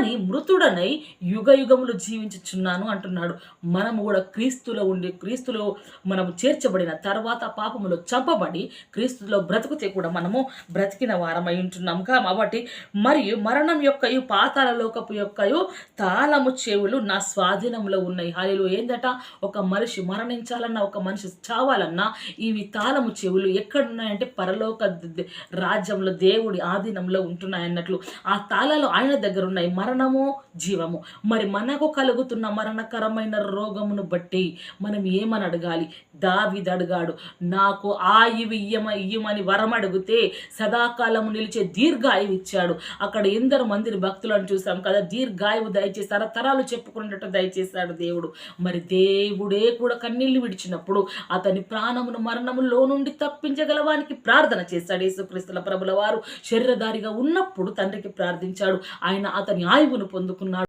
కానీ మృతుడనై యుగయుగములు జీవించుచున్నాను అంటున్నాడు. మనము కూడా క్రీస్తులో ఉండి క్రీస్తులో మనము చేర్చబడిన తర్వాత పాపములో చంపబడి క్రీస్తులో బ్రతుకుతే కూడా మనము బ్రతికిన వారమై ఉంటున్నాం కాబట్టి మరియు మరణం యొక్కయు పాతాళ లోకపు యొక్కయు తాళము చెవులు నా స్వాధీనంలో ఉన్నాయి. హల్లెలూయా. ఏందట, ఒక మనిషి మరణించాలన్నా, ఒక మనిషి చావాలన్నా ఇవి తాళము చెవులు ఎక్కడున్నాయంటే పరలోక రాజ్యంలో దేవుడి ఆధీనంలో ఉంటున్నాయన్నట్లు. ఆ తాళాలు ఆయన దగ్గర ఉన్నాయి, మరణము జీవము. మరి మనకు కలుగుతున్న మరణకరమైన రోగమును బట్టి మనం ఏమని అడగాలి? దావీదు అడిగాడు, నాకు ఆయువు ఇయ్యమని వరం అడిగితే సదాకాలము నిలిచే దీర్ఘాయువు ఇచ్చాడు. అక్కడ ఎందరు మందిని భక్తులను చూసాం కదా, దీర్ఘాయువు దయచేసి తరతరాలు చెప్పుకున్నట్టు దయచేశాడు దేవుడు. మరి దేవుడే కూడా కన్నీళ్లు విడిచినప్పుడు అతని ప్రాణమును మరణములో నుండి తప్పించగలవానికి ప్రార్థన చేశాడు. యేసుక్రీస్తుల ప్రభుల వారు శరీరధారిగా ఉన్నప్పుడు తండ్రికి ప్రార్థించాడు. ఆయన అతని ఆయువును పొందుకున్నాడు.